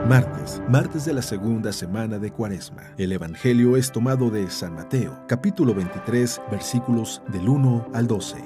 Martes de la segunda semana de Cuaresma. El Evangelio es tomado de San Mateo, capítulo 23, versículos del 1 al 12.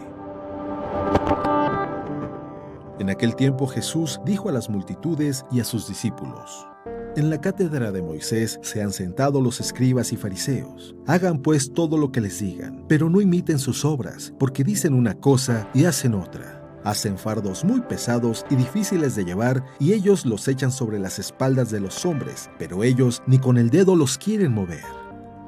En aquel tiempo Jesús dijo a las multitudes y a sus discípulos: En la cátedra de Moisés se han sentado los escribas y fariseos. Hagan pues todo lo que les digan, pero no imiten sus obras, porque dicen una cosa y hacen otra. Hacen fardos muy pesados y difíciles de llevar, y ellos los echan sobre las espaldas de los hombres, pero ellos ni con el dedo los quieren mover.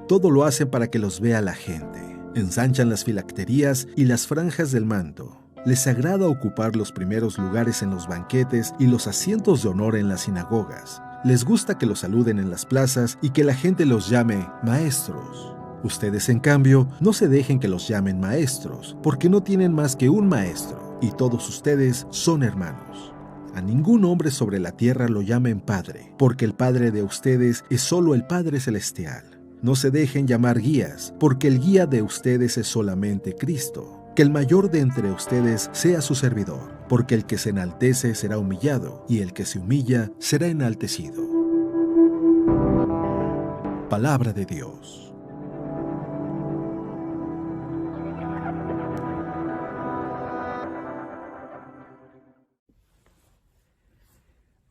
Todo lo hacen para que los vea la gente. Ensanchan las filacterías y las franjas del manto. Les agrada ocupar los primeros lugares en los banquetes y los asientos de honor en las sinagogas. Les gusta que los saluden en las plazas y que la gente los llame maestros. Ustedes, en cambio, no se dejen que los llamen maestros, porque no tienen más que un maestro, y todos ustedes son hermanos. A ningún hombre sobre la tierra lo llamen Padre, porque el Padre de ustedes es solo el Padre Celestial. No se dejen llamar guías, porque el guía de ustedes es solamente Cristo. Que el mayor de entre ustedes sea su servidor, porque el que se enaltece será humillado, y el que se humilla será enaltecido. Palabra de Dios.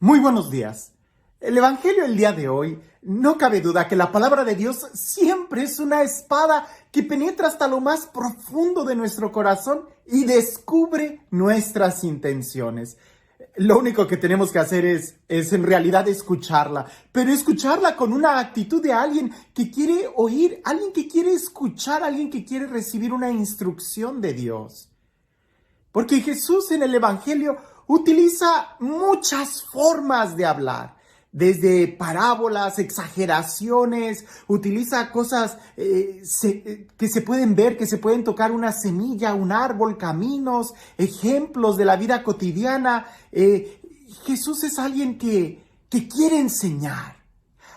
Muy buenos días. El Evangelio del día de hoy, no cabe duda que la palabra de Dios siempre es una espada que penetra hasta lo más profundo de nuestro corazón y descubre nuestras intenciones. Lo único que tenemos que hacer es en realidad escucharla, pero escucharla con una actitud de alguien que quiere oír, alguien que quiere escuchar, alguien que quiere recibir una instrucción de Dios. Porque Jesús en el Evangelio utiliza muchas formas de hablar, desde parábolas, exageraciones, utiliza cosas que se pueden ver, que se pueden tocar, una semilla, un árbol, caminos, ejemplos de la vida cotidiana. Jesús es alguien que quiere enseñar,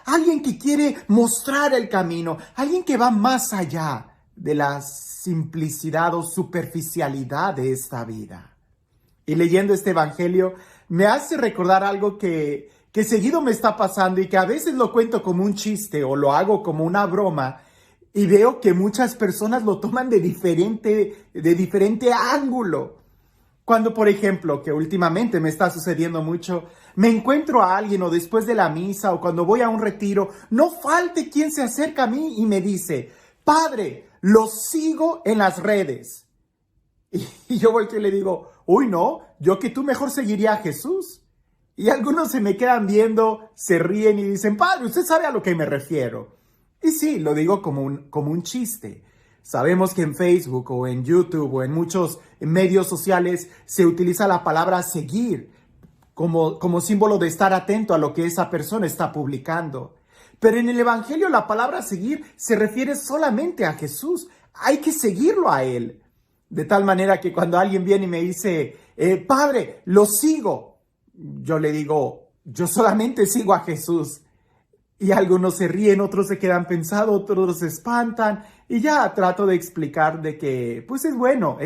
alguien que quiere mostrar el camino, alguien que va más allá de la simplicidad o superficialidad de esta vida. Y leyendo este evangelio me hace recordar algo que seguido me está pasando y que a veces lo cuento como un chiste o lo hago como una broma y veo que muchas personas lo toman de diferente ángulo. Cuando, por ejemplo, que últimamente me está sucediendo mucho, me encuentro a alguien o después de la misa o cuando voy a un retiro, no falte quien se acerca a mí y me dice: Padre, lo sigo en las redes. Y yo volteo y le digo: uy, no, yo que tú mejor seguiría a Jesús. Y algunos se me quedan viendo, se ríen y dicen: Padre, usted sabe a lo que me refiero. Y sí, lo digo como un chiste. Sabemos que en Facebook o en YouTube o en muchos medios sociales se utiliza la palabra seguir como símbolo de estar atento a lo que esa persona está publicando. Pero en el Evangelio la palabra seguir se refiere solamente a Jesús. Hay que seguirlo a Él. De tal manera que cuando alguien viene y me dice: Padre, lo sigo, yo le digo: yo solamente sigo a Jesús. Y algunos se ríen, otros se quedan pensados, otros se espantan. Y ya trato de explicar de que pues es bueno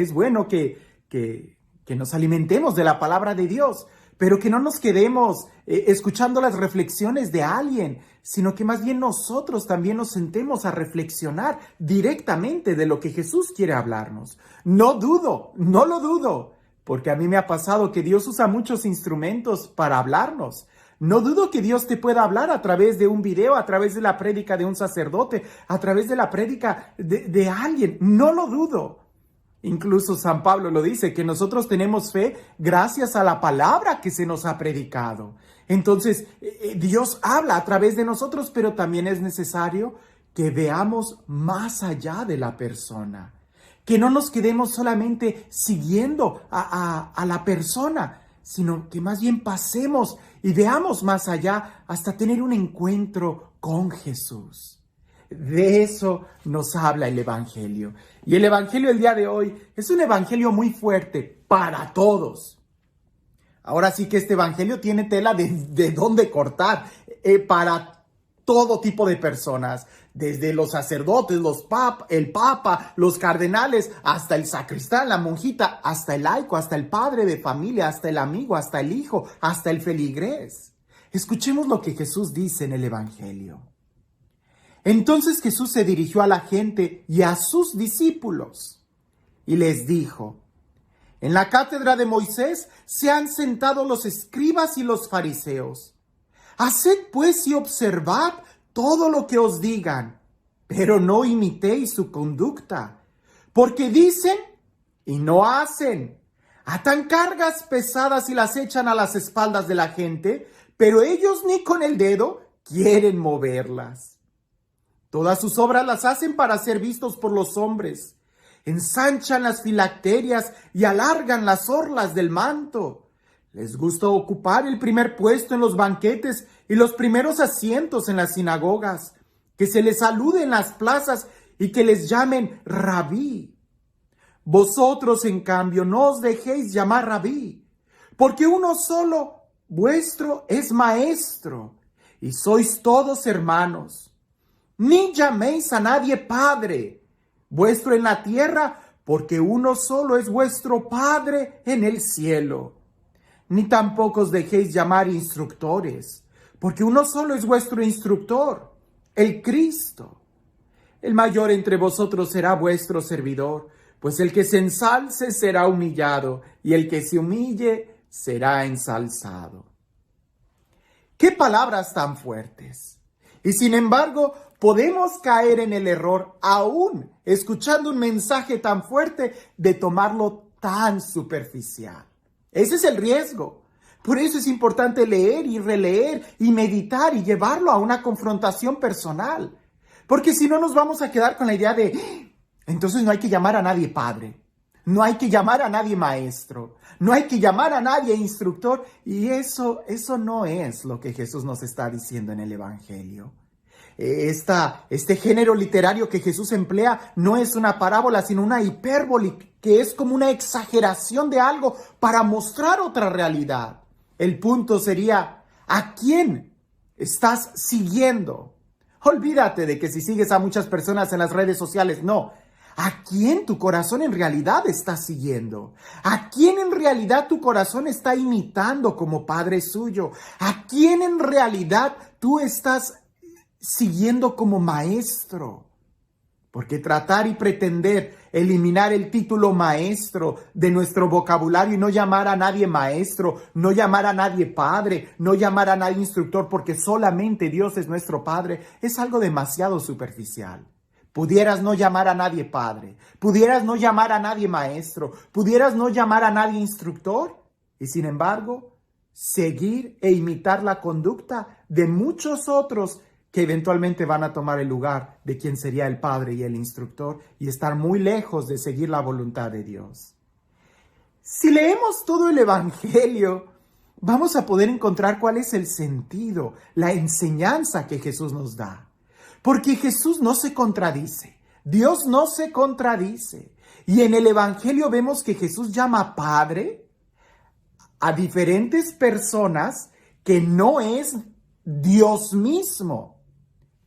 que nos alimentemos de la palabra de Dios, pero que no nos quedemos escuchando las reflexiones de alguien, sino que más bien nosotros también nos sentemos a reflexionar directamente de lo que Jesús quiere hablarnos. No lo dudo, porque a mí me ha pasado que Dios usa muchos instrumentos para hablarnos. No dudo que Dios te pueda hablar a través de un video, a través de la prédica de un sacerdote, a través de la prédica de alguien. No lo dudo. Incluso San Pablo lo dice, que nosotros tenemos fe gracias a la palabra que se nos ha predicado. Entonces, Dios habla a través de nosotros, pero también es necesario que veamos más allá de la persona. Que no nos quedemos solamente siguiendo a la persona, sino que más bien pasemos y veamos más allá hasta tener un encuentro con Jesús. De eso nos habla el Evangelio. Y el Evangelio del día de hoy es un Evangelio muy fuerte para todos. Ahora sí que este Evangelio tiene tela de dónde cortar para todo tipo de personas, desde los sacerdotes, el papa, los cardenales, hasta el sacristán, la monjita, hasta el laico, hasta el padre de familia, hasta el amigo, hasta el hijo, hasta el feligrés. Escuchemos lo que Jesús dice en el Evangelio. Entonces Jesús se dirigió a la gente y a sus discípulos y les dijo: en la cátedra de Moisés se han sentado los escribas y los fariseos. Haced pues y observad todo lo que os digan, pero no imitéis su conducta, porque dicen y no hacen. Atan cargas pesadas y las echan a las espaldas de la gente, pero ellos ni con el dedo quieren moverlas. Todas sus obras las hacen para ser vistos por los hombres. Ensanchan las filacterias y alargan las orlas del manto. Les gusta ocupar el primer puesto en los banquetes y los primeros asientos en las sinagogas, que se les salude en las plazas y que les llamen rabí. Vosotros, en cambio, no os dejéis llamar rabí, porque uno solo vuestro es maestro, y sois todos hermanos. Ni llaméis a nadie padre vuestro en la tierra, porque uno solo es vuestro Padre en el cielo. Ni tampoco os dejéis llamar instructores, porque uno solo es vuestro instructor, el Cristo. El mayor entre vosotros será vuestro servidor, pues el que se ensalce será humillado, y el que se humille será ensalzado. ¡Qué palabras tan fuertes! Y sin embargo, podemos caer en el error, aún escuchando un mensaje tan fuerte, de tomarlo tan superficial. Ese es el riesgo. Por eso es importante leer y releer y meditar y llevarlo a una confrontación personal. Porque si no, nos vamos a quedar con la idea de, entonces no hay que llamar a nadie padre, no hay que llamar a nadie maestro, no hay que llamar a nadie instructor. Y eso no es lo que Jesús nos está diciendo en el Evangelio. Este género literario que Jesús emplea no es una parábola, sino una hipérbole, que es como una exageración de algo para mostrar otra realidad. El punto sería, ¿a quién estás siguiendo? Olvídate de que si sigues a muchas personas en las redes sociales, no. ¿A quién tu corazón en realidad está siguiendo? ¿A quién en realidad tu corazón está imitando como Padre suyo? ¿A quién en realidad tú estás siguiendo como maestro? Porque tratar y pretender eliminar el título maestro de nuestro vocabulario y no llamar a nadie maestro, no llamar a nadie padre, no llamar a nadie instructor, porque solamente Dios es nuestro Padre, es algo demasiado superficial. Pudieras no llamar a nadie padre, pudieras no llamar a nadie maestro, pudieras no llamar a nadie instructor, y sin embargo, seguir e imitar la conducta de muchos otros que eventualmente van a tomar el lugar de quien sería el padre y el instructor, y estar muy lejos de seguir la voluntad de Dios. Si leemos todo el Evangelio, vamos a poder encontrar cuál es el sentido, la enseñanza que Jesús nos da. Porque Jesús no se contradice, Dios no se contradice. Y en el Evangelio vemos que Jesús llama Padre a diferentes personas que no es Dios mismo.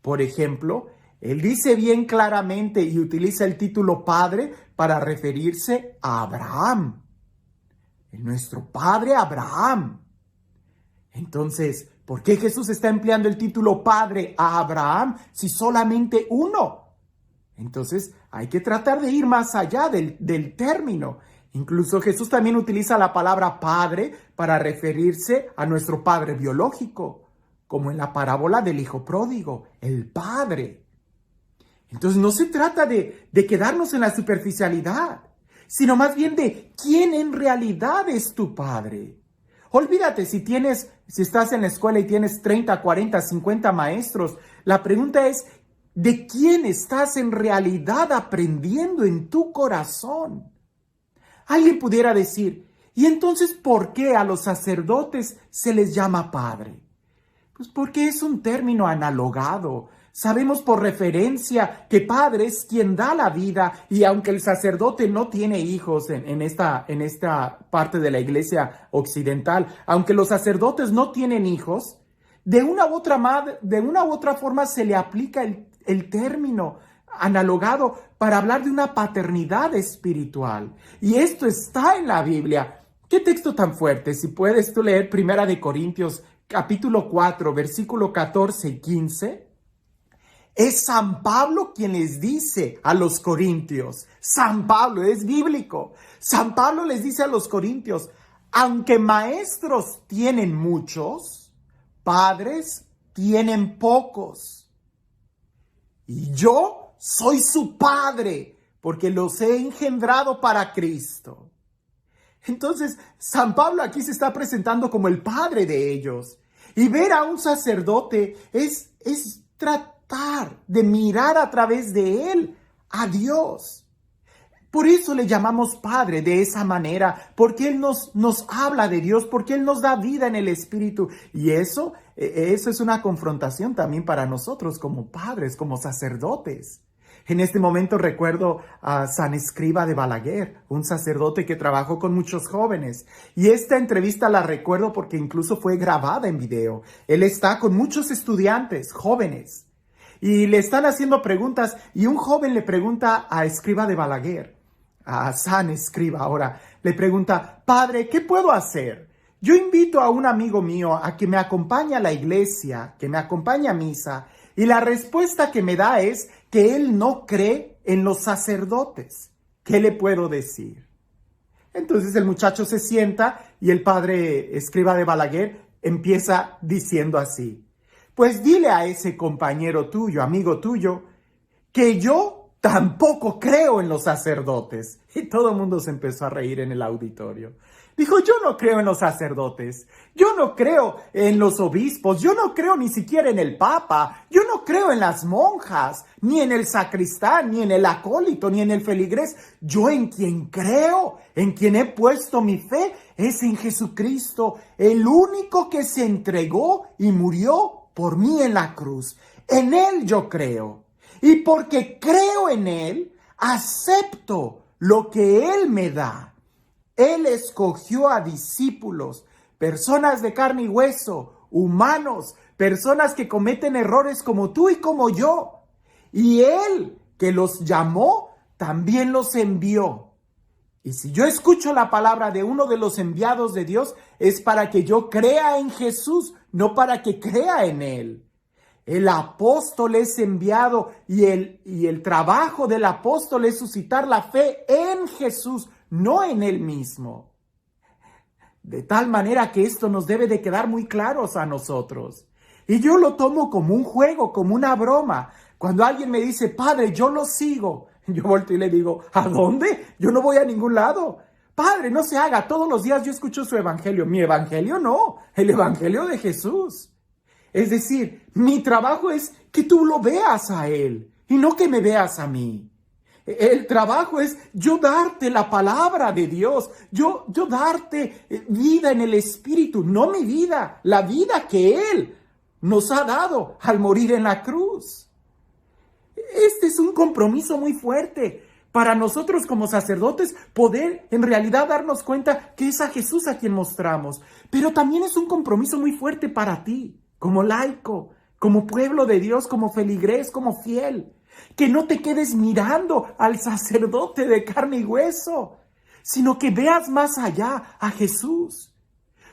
Por ejemplo, Él dice bien claramente y utiliza el título Padre para referirse a Abraham. Nuestro Padre Abraham. Entonces, ¿por qué Jesús está empleando el título Padre a Abraham si solamente uno? Entonces, hay que tratar de ir más allá del término. Incluso Jesús también utiliza la palabra Padre para referirse a nuestro Padre biológico, como en la parábola del Hijo Pródigo, el Padre. Entonces, no se trata de quedarnos en la superficialidad, sino más bien de quién en realidad es tu Padre. Olvídate si estás en la escuela y tienes 30, 40, 50 maestros. La pregunta es, ¿de quién estás en realidad aprendiendo en tu corazón? Alguien pudiera decir, ¿y entonces por qué a los sacerdotes se les llama padre? Pues porque es un término analogado. Sabemos por referencia que padre es quien da la vida, y aunque el sacerdote no tiene hijos en esta parte de la iglesia occidental, aunque los sacerdotes no tienen hijos, de una u otra forma se le aplica el término analogado para hablar de una paternidad espiritual. Y esto está en la Biblia. ¿Qué texto tan fuerte? Si puedes tú leer 1 Corintios capítulo 4, versículo 14 y 15, es San Pablo quien les dice a los corintios, San Pablo, es bíblico, San Pablo les dice a los corintios, aunque maestros tienen muchos, padres tienen pocos. Y yo soy su padre, porque los he engendrado para Cristo. Entonces, San Pablo aquí se está presentando como el padre de ellos. Y ver a un sacerdote es tratar de mirar a través de él a Dios. Por eso le llamamos Padre de esa manera, porque Él nos habla de Dios, porque Él nos da vida en el Espíritu. Y eso es una confrontación también para nosotros como padres, como sacerdotes. En este momento recuerdo a San Escriba de Balaguer, un sacerdote que trabajó con muchos jóvenes. Y esta entrevista la recuerdo porque incluso fue grabada en video. Él está con muchos estudiantes, jóvenes, y le están haciendo preguntas. Y un joven le pregunta a Escriba de Balaguer, a San Escriba ahora, le pregunta, Padre, ¿qué puedo hacer? Yo invito a un amigo mío a que me acompañe a la iglesia, que me acompañe a misa, y la respuesta que me da es que él no cree en los sacerdotes. ¿Qué le puedo decir? Entonces el muchacho se sienta y el padre Escriba de Balaguer empieza diciendo así, pues dile a ese compañero tuyo, amigo tuyo, que yo tampoco creo en los sacerdotes. Y todo el mundo se empezó a reír en el auditorio. Dijo, yo no creo en los sacerdotes, yo no creo en los obispos, yo no creo ni siquiera en el papa, yo no creo en las monjas, ni en el sacristán, ni en el acólito, ni en el feligrés. Yo en quien creo, en quien he puesto mi fe, es en Jesucristo, el único que se entregó y murió por mí en la cruz. En Él yo creo. Y porque creo en Él, acepto lo que Él me da. Él escogió a discípulos, personas de carne y hueso, humanos, personas que cometen errores como tú y como yo. Y Él, que los llamó, también los envió. Y si yo escucho la palabra de uno de los enviados de Dios, es para que yo crea en Jesús, no para que crea en Él. El apóstol es enviado y el trabajo del apóstol es suscitar la fe en Jesús, no en Él mismo. De tal manera que esto nos debe de quedar muy claros a nosotros. Y yo lo tomo como un juego, como una broma. Cuando alguien me dice, Padre, yo lo sigo, yo volteo y le digo, ¿a dónde? Yo no voy a ningún lado. Padre, no se haga, todos los días yo escucho su evangelio. Mi evangelio no, el evangelio de Jesús. Es decir, mi trabajo es que tú lo veas a Él y no que me veas a mí. El trabajo es yo darte la palabra de Dios, yo darte vida en el Espíritu, no mi vida, la vida que Él nos ha dado al morir en la cruz. Este es un compromiso muy fuerte para nosotros como sacerdotes, poder en realidad darnos cuenta que es a Jesús a quien mostramos, pero también es un compromiso muy fuerte para ti, como laico, como pueblo de Dios, como feligrés, como fiel. Que no te quedes mirando al sacerdote de carne y hueso, sino que veas más allá a Jesús.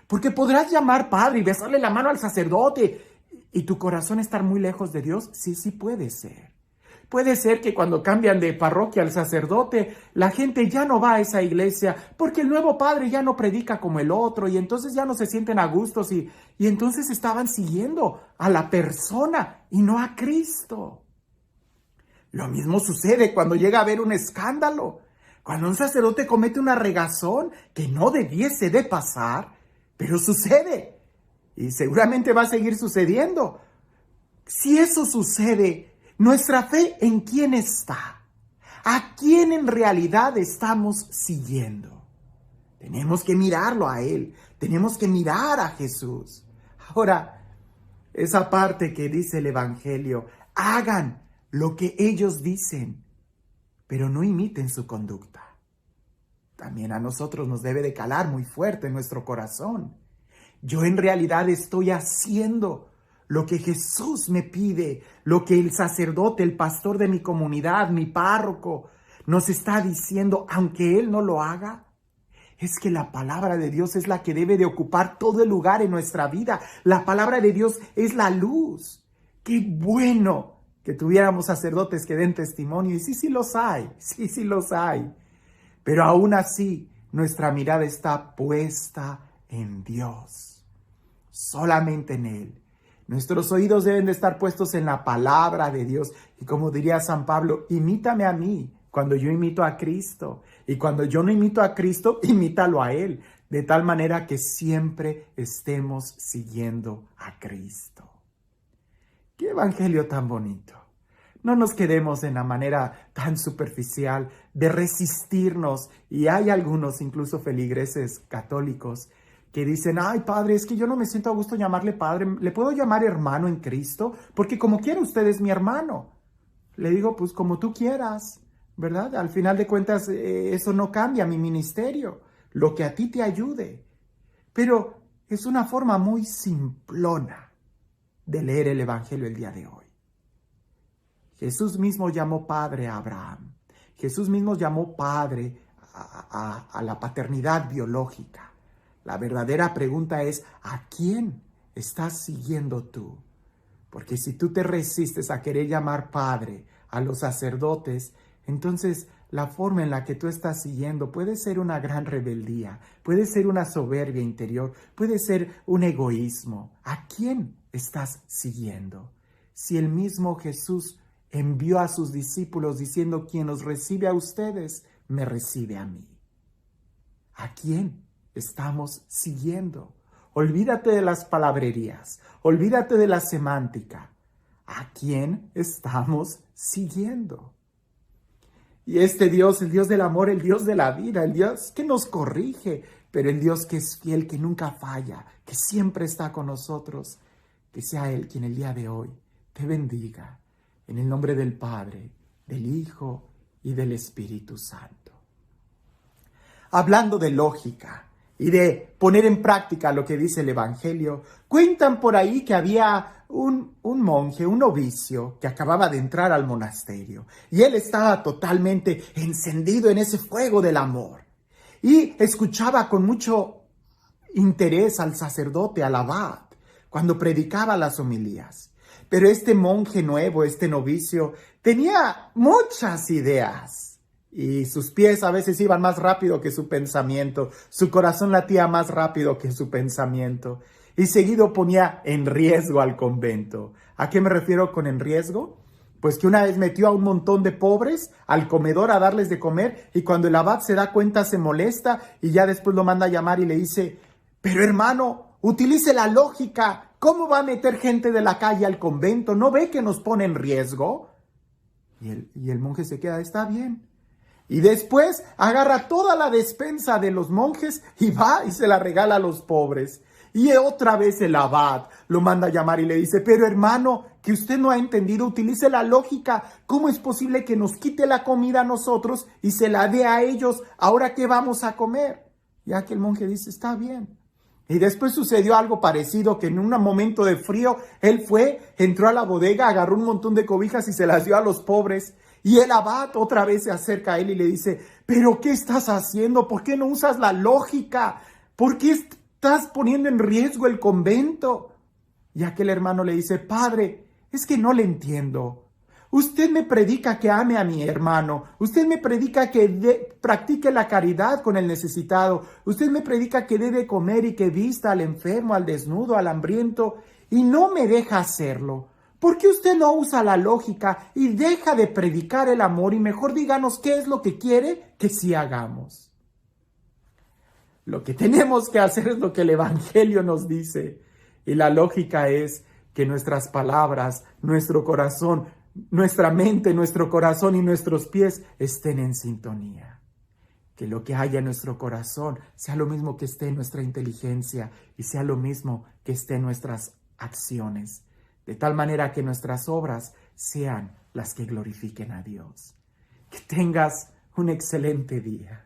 Porque podrás llamar Padre y besarle la mano al sacerdote y tu corazón estar muy lejos de Dios. Sí, sí puede ser. Puede ser que cuando cambian de parroquia al sacerdote, la gente ya no va a esa iglesia porque el nuevo padre ya no predica como el otro y entonces ya no se sienten a gustos y entonces estaban siguiendo a la persona y no a Cristo. Lo mismo sucede cuando llega a haber un escándalo, cuando un sacerdote comete una regazón que no debiese de pasar, pero sucede y seguramente va a seguir sucediendo. Si eso sucede, nuestra fe, ¿en quién está? ¿A quién en realidad estamos siguiendo? Tenemos que mirarlo a Él, tenemos que mirar a Jesús. Ahora, esa parte que dice el Evangelio, hagan lo que ellos dicen, pero no imiten su conducta. También a nosotros nos debe de calar muy fuerte en nuestro corazón. Yo en realidad estoy haciendo lo que Jesús me pide, lo que el sacerdote, el pastor de mi comunidad, mi párroco, nos está diciendo, aunque Él no lo haga. es que la palabra de Dios es la que debe de ocupar todo el lugar en nuestra vida. La palabra de Dios es la luz. ¡Qué bueno que tuviéramos sacerdotes que den testimonio! Y sí los hay, sí los hay. Pero aún así, nuestra mirada está puesta en Dios, solamente en Él. Nuestros oídos deben de estar puestos en la palabra de Dios. Y como diría San Pablo, imítame a mí cuando yo imito a Cristo. Y cuando yo no imito a Cristo, imítalo a Él. De tal manera que siempre estemos siguiendo a Cristo. ¡Qué evangelio tan bonito! No nos quedemos en la manera tan superficial de resistirnos. Y hay algunos, incluso feligreses católicos, que dicen, ay padre, es que yo no me siento a gusto llamarle padre, ¿le puedo llamar hermano en Cristo? Porque como quiera usted es mi hermano. Le digo, pues como tú quieras, ¿verdad? Al final de cuentas, eso no cambia mi ministerio, lo que a ti te ayude. Pero es una forma muy simplona de leer el Evangelio el día de hoy. Jesús mismo llamó padre a Abraham. Jesús mismo llamó padre a la paternidad biológica. La verdadera pregunta es, ¿a quién estás siguiendo tú? Porque si tú te resistes a querer llamar padre a los sacerdotes, entonces la forma en la que tú estás siguiendo puede ser una gran rebeldía, puede ser una soberbia interior, puede ser un egoísmo. ¿A quién estás siguiendo? Si el mismo Jesús envió a sus discípulos diciendo, quien os recibe a ustedes, me recibe a mí. ¿A quién estamos siguiendo? Olvídate de las palabrerías, olvídate de la semántica. ¿A quién estamos siguiendo? Y este Dios, el Dios del amor, el Dios de la vida, el Dios que nos corrige, pero el Dios que es fiel, que nunca falla, que siempre está con nosotros, que sea Él quien el día de hoy te bendiga. En el nombre del Padre, del Hijo y del Espíritu Santo. Hablando de lógica y de poner en práctica lo que dice el Evangelio, cuentan por ahí que había un monje, un novicio, que acababa de entrar al monasterio. Y él estaba totalmente encendido en ese fuego del amor. Y escuchaba con mucho interés al sacerdote, al abad, cuando predicaba las homilías. Pero este monje nuevo, este novicio, tenía muchas ideas. Y sus pies a veces iban más rápido que su pensamiento. Su corazón latía más rápido que su pensamiento. Y seguido ponía en riesgo al convento. ¿A qué me refiero con en riesgo? Pues que una vez metió a un montón de pobres al comedor a darles de comer. Y cuando el abad se da cuenta se molesta y ya después lo manda a llamar y le dice, pero hermano, utilice la lógica. ¿Cómo va a meter gente de la calle al convento? ¿No ve que nos pone en riesgo? Y el monje se queda, está bien. Y después agarra toda la despensa de los monjes y va y se la regala a los pobres. Y otra vez el abad lo manda a llamar y le dice, pero hermano, que usted no ha entendido, utilice la lógica. ¿Cómo es posible que nos quite la comida a nosotros y se la dé a ellos? ¿Ahora qué vamos a comer? Ya que el monje dice, está bien. Y después sucedió algo parecido, que en un momento de frío, él entró a la bodega, agarró un montón de cobijas y se las dio a los pobres. Y el abad otra vez se acerca a él y le dice, ¿pero qué estás haciendo? ¿Por qué no usas la lógica? ¿Por qué estás poniendo en riesgo el convento? Y aquel hermano le dice, padre, es que no le entiendo. Usted me predica que ame a mi hermano. Usted me predica que practique la caridad con el necesitado. Usted me predica que debe comer y que vista al enfermo, al desnudo, al hambriento. Y no me deja hacerlo. ¿Por qué usted no usa la lógica y deja de predicar el amor y mejor díganos qué es lo que quiere que sí hagamos? Lo que tenemos que hacer es lo que el Evangelio nos dice. Y la lógica es que nuestras palabras, nuestro corazón, nuestra mente, nuestro corazón y nuestros pies estén en sintonía. Que lo que haya en nuestro corazón sea lo mismo que esté en nuestra inteligencia y sea lo mismo que esté en nuestras acciones. De tal manera que nuestras obras sean las que glorifiquen a Dios. Que tengas un excelente día.